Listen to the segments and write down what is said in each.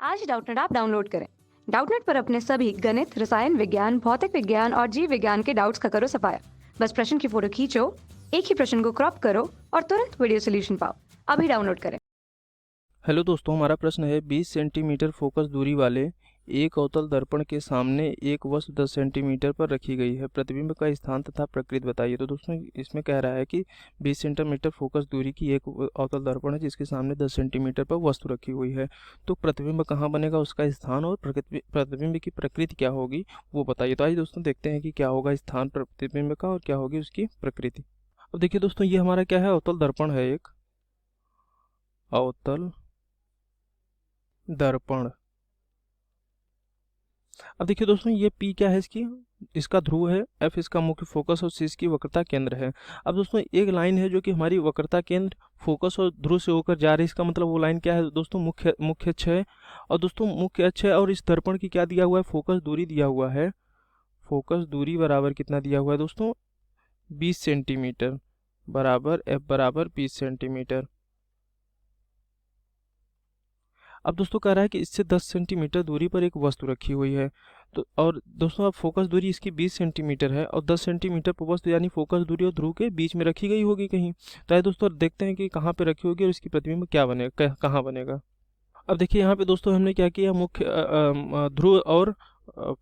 आज Doubtnut app download करें। Doubtnut पर अपने सभी गणित, रसायन विज्ञान, भौतिक विज्ञान और जीव विज्ञान के डाउट्स का करो सफाया। बस प्रश्न की फोटो खींचो, एक ही प्रश्न को क्रॉप करो और तुरंत वीडियो सोल्यूशन पाओ। अभी डाउनलोड करें। हेलो दोस्तों, हमारा प्रश्न है 20 सेंटीमीटर फोकस दूरी वाले एक अवतल दर्पण के सामने एक वस्तु 10 सेंटीमीटर पर रखी गई है। प्रतिबिंब का स्थान तथा प्रकृति बताइए। तो दोस्तों इसमें कह रहा है कि 20 सेंटीमीटर फोकस दूरी की एक अवतल दर्पण है जिसके सामने 10 सेंटीमीटर पर वस्तु रखी हुई है। तो प्रतिबिंब कहाँ बनेगा, उसका स्थान और प्रतिबिंब की प्रकृति क्या होगी वो बताइए। तो आइए दोस्तों देखते हैं कि क्या होगा स्थान प्रतिबिंब का और क्या होगी उसकी प्रकृति। अब देखिए दोस्तों, ये हमारा क्या है, अवतल दर्पण है, एक अवतल दर्पण। अब देखिए दोस्तों, ये P क्या है, इसका ध्रुव है, F इसका मुख्य फोकस और C इसकी वक्रता केंद्र है। अब दोस्तों एक लाइन है जो कि हमारी वक्रता केंद्र, फोकस और ध्रुव से होकर जा रही है। इसका मतलब वो लाइन क्या है दोस्तों, मुख्य अक्ष है। और दोस्तों मुख्य अक्ष है और इस दर्पण की क्या दिया हुआ है, फोकस दूरी दिया हुआ है। फोकस दूरी बराबर कितना दिया हुआ है दोस्तों, 20 सेंटीमीटर बराबर F बराबर 20 सेंटीमीटर। अब दोस्तों कह रहा है कि इससे 10 सेंटीमीटर दूरी पर एक वस्तु रखी हुई है। तो और दोस्तों अब फोकस दूरी इसकी 20 सेंटीमीटर है और 10 सेंटीमीटर पर वस्तु यानी फोकस दूरी और ध्रुव के बीच में रखी गई होगी कहीं। तो आइए दोस्तों देखते हैं कि कहाँ पे रखी होगी और इसकी प्रतिबिंब क्या बनेगा, कहाँ बनेगा। अब देखिए यहाँ पे दोस्तों हमने क्या किया, मुख्य ध्रुव और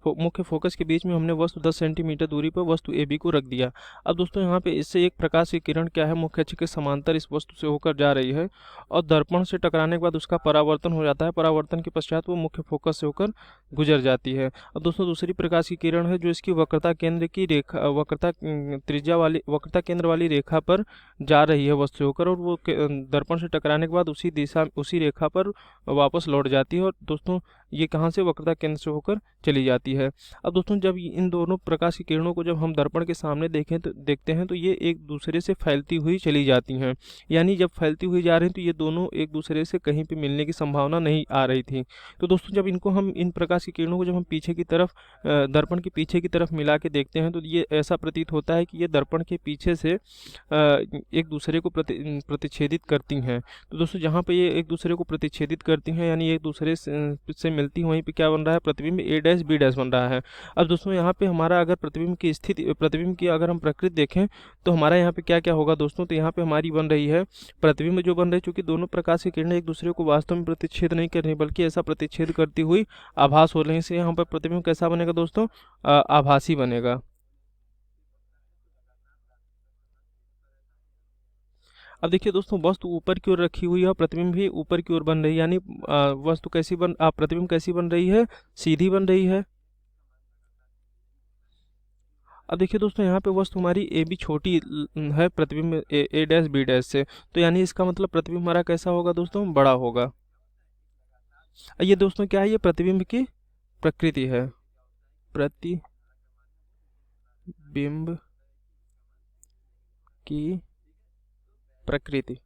मुख्य फोकस के बीच में हमने वस्तु 10 सेंटीमीटर दूरी पर वस्तु ए बी को रख दिया। अब दोस्तों यहाँ पे इससे एक प्रकाश की किरण क्या है, मुख्य अक्ष के समांतर इस वस्तु से होकर जा रही है और दर्पण से टकराने के बाद उसका परावर्तन हो जाता है। परावर्तन के पश्चात वो मुख्य फोकस से होकर गुजर जाती है। अब दोस्तों दूसरी प्रकाश की किरण है जो इसकी वक्रता केंद्र की रेखा, वक्रता केंद्र वाली रेखा पर जा रही है वस्तु से होकर, और वो दर्पण से टकराने के बाद उसी रेखा पर वापस लौट जाती है। और दोस्तों ये कहाँ से, वक्रता केंद्र से होकर चली जाती है। अब दोस्तों जब इन दोनों प्रकाश की किरणों को जब हम दर्पण के सामने देखते हैं तो ये एक दूसरे से फैलती हुई चली जाती हैं। यानी जब फैलती हुई जा रही हैं तो ये दोनों एक दूसरे से कहीं पे मिलने की संभावना नहीं आ रही थी। तो दोस्तों जब इनको हम, इन प्रकाश की किरणों को जब हम पीछे की तरफ, दर्पण के पीछे की तरफ मिला के देखते हैं तो ये ऐसा प्रतीत होता है कि ये दर्पण के पीछे से एक दूसरे को प्रतिच्छेदित करती हैं। तो दोस्तों जहाँ पे ये एक दूसरे को प्रतिच्छेदित करती हैं यानी एक दूसरे से मिलती हैं, वहीं पे क्या बन रहा है, प्रतिबिंब A डैश B डैश बन रहा है। अब दोस्तों यहाँ पे हमारा अगर प्रतिबिंब की अगर हम प्रकृति देखें तो हमारा यहाँ पे क्या क्या होगा दोस्तों, तो यहाँ पे हमारी बन रही है प्रतिबिंब जो बन रही है, चूंकि दोनों प्रकाश की किरणें एक दूसरे को वास्तव में प्रतिच्छेद नहीं कर रही बल्कि ऐसा प्रतिच्छेद करती हुई आभास हो रही है, इसलिए यहाँ पर प्रतिबिंब कैसा बनेगा दोस्तों, आभासी बनेगा। अब देखिए दोस्तों, वस्तु ऊपर की ओर रखी हुई है और प्रतिबिंब भी ऊपर की ओर बन रही है, यानी प्रतिबिंब कैसी बन रही है, सीधी बन रही है। अब देखिए दोस्तों यहाँ पे वस्तु हमारी ए बी छोटी है प्रतिबिंब ए डैश बी डैश से, तो यानी इसका मतलब प्रतिबिंब हमारा कैसा होगा दोस्तों, बड़ा होगा। ये दोस्तों क्या है, ये प्रतिबिंब की प्रकृति है, प्रतिबिंब की प्रकृति।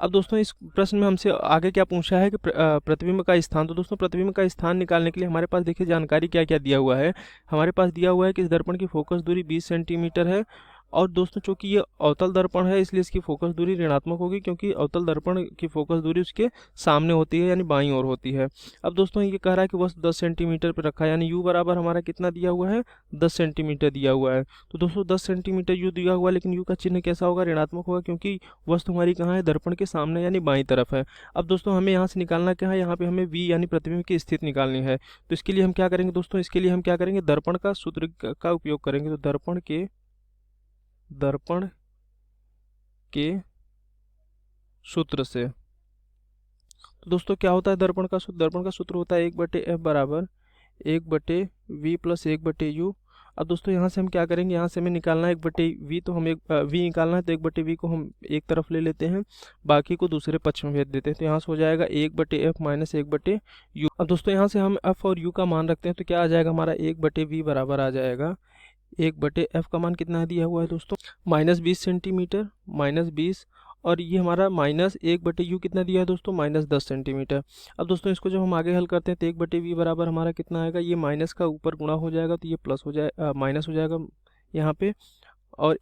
अब दोस्तों इस प्रश्न में हमसे आगे क्या पूछा है कि प्रतिबिंब का स्थान। तो दोस्तों प्रतिबिंब का स्थान निकालने के लिए हमारे पास देखिए जानकारी क्या क्या दिया हुआ है। हमारे पास दिया हुआ है कि इस दर्पण की फोकस दूरी 20 सेंटीमीटर है और दोस्तों चूंकि ये अवतल दर्पण है इसलिए इसकी फोकस दूरी ऋणात्मक होगी, क्योंकि अवतल दर्पण की फोकस दूरी उसके सामने होती है यानी बाईं ओर होती है। अब दोस्तों ये कह रहा है कि वस्तु 10 सेंटीमीटर पर रखा है, यानी u बराबर हमारा कितना दिया हुआ है, 10 सेंटीमीटर दिया हुआ है। तो दोस्तों 10 सेंटीमीटर u दिया हुआ है, लेकिन u का चिन्ह कैसा होगा, ऋणात्मक होगा, क्योंकि वस्तु हमारी कहाँ है, दर्पण के सामने यानी बाईं तरफ है। अब दोस्तों हमें यहाँ से निकालना क्या है, यहाँ पे हमें v यानी प्रतिबिंब की स्थिति निकालनी है। तो इसके लिए हम क्या करेंगे दोस्तों, इसके लिए हम क्या करेंगे, दर्पण का सूत्र का उपयोग करेंगे। तो दर्पण के सूत्र से, तो दोस्तों क्या होता है दर्पण का सूत्र, दर्पण का सूत्र होता है 1/f बराबर 1/v प्लस 1/u। अब दोस्तों यहाँ से हम क्या करेंगे, यहाँ से हमें निकालना है 1/v, तो हम v निकालना है तो 1/v को हम एक तरफ ले लेते हैं, बाकी को दूसरे पक्ष में भेज देते हैं। तो यहाँ से हो जाएगा 1/f माइनस 1/u। अब दोस्तों यहाँ से हम f और u का मान रखते हैं तो क्या आ जाएगा हमारा, 1/v बराबर आ जाएगा 1/f का मान कितना दिया हुआ है दोस्तों, -20 सेंटीमीटर, -20, और ये हमारा -1/u कितना दिया है दोस्तों, -10 सेंटीमीटर। अब दोस्तों इसको जब हम आगे हल करते हैं तो 1/v बराबर हमारा कितना आएगा, ये माइनस का ऊपर गुणा हो जाएगा तो ये प्लस हो जाए माइनस हो जाएगा यहाँ पे, और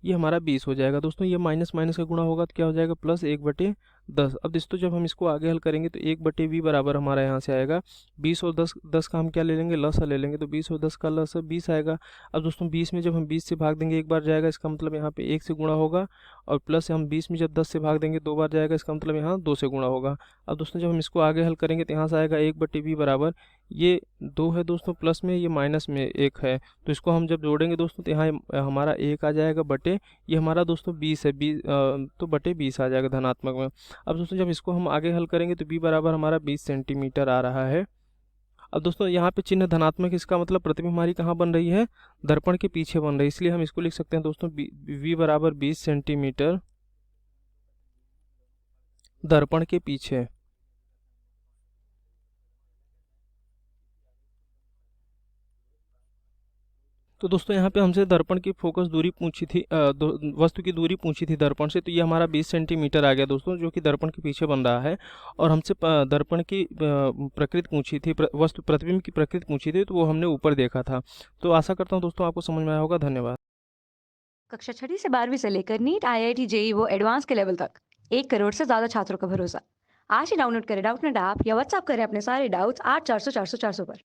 ये हमारा 20 हो जाएगा। दोस्तों ये माइनस माइनस का गुणा होगा तो क्या हो जाएगा, प्लस 1/10 10। अब दोस्तों जब हम इसको आगे हल करेंगे तो 1/v बराबर हमारा यहाँ से आएगा 20 और 10 का हम क्या ले लेंगे, लसा ले लेंगे, तो 20 और 10 का लसा 20 आएगा। अब दोस्तों 20 में जब हम 20 से भाग देंगे एक बार जाएगा, इसका मतलब यहाँ पे 1 से गुणा होगा, और प्लस हम 20 में जब 10 से भाग देंगे 2 बार जाएगा, इसका मतलब यहाँ 2 से गुणा होगा। अब दोस्तों जब हम इसको आगे हल करेंगे तो यहाँ से आएगा 1/v बराबर, ये 2 है दोस्तों प्लस में, ये माइनस में 1 है, तो इसको हम जब जोड़ेंगे दोस्तों तो यहाँ हमारा 1 आ जाएगा बटे, ये हमारा दोस्तों 20 है, 20 तो बटे 20 आ जाएगा धनात्मक में। अब दोस्तों जब इसको हम आगे हल करेंगे तो b बराबर हमारा 20 सेंटीमीटर आ रहा है। अब दोस्तों यहाँ पे चिन्ह धनात्मक, इसका मतलब प्रतिबिंब हमारी कहाँ बन रही है, दर्पण के पीछे बन रही है, इसलिए हम इसको लिख सकते हैं दोस्तों v बराबर 20 सेंटीमीटर दर्पण के पीछे। तो दोस्तों यहाँ पे हमसे दर्पण की फोकस दूरी पूछी थी, वस्तु की दूरी पूछी थी दर्पण से, तो ये हमारा 20 सेंटीमीटर आ गया दोस्तों, जो कि दर्पण के पीछे बन रहा है। और हमसे दर्पण की प्रकृति पूछी थी, वस्तु प्रतिबिंब की प्रकृति पूछी थी, तो वो हमने ऊपर देखा था। तो आशा करता हूँ दोस्तों आपको समझ में आया होगा। धन्यवाद। कक्षा 6ठी से 12वीं से लेकर नीट, IIT, JEE वो एडवांस के लेवल तक 1 करोड़ से ज्यादा छात्रों का भरोसा। आज ही डाउनलोड करें डाउटनेट ऐप या व्हाट्सएप करें अपने सारे डाउट्स 8400 400 400 पर।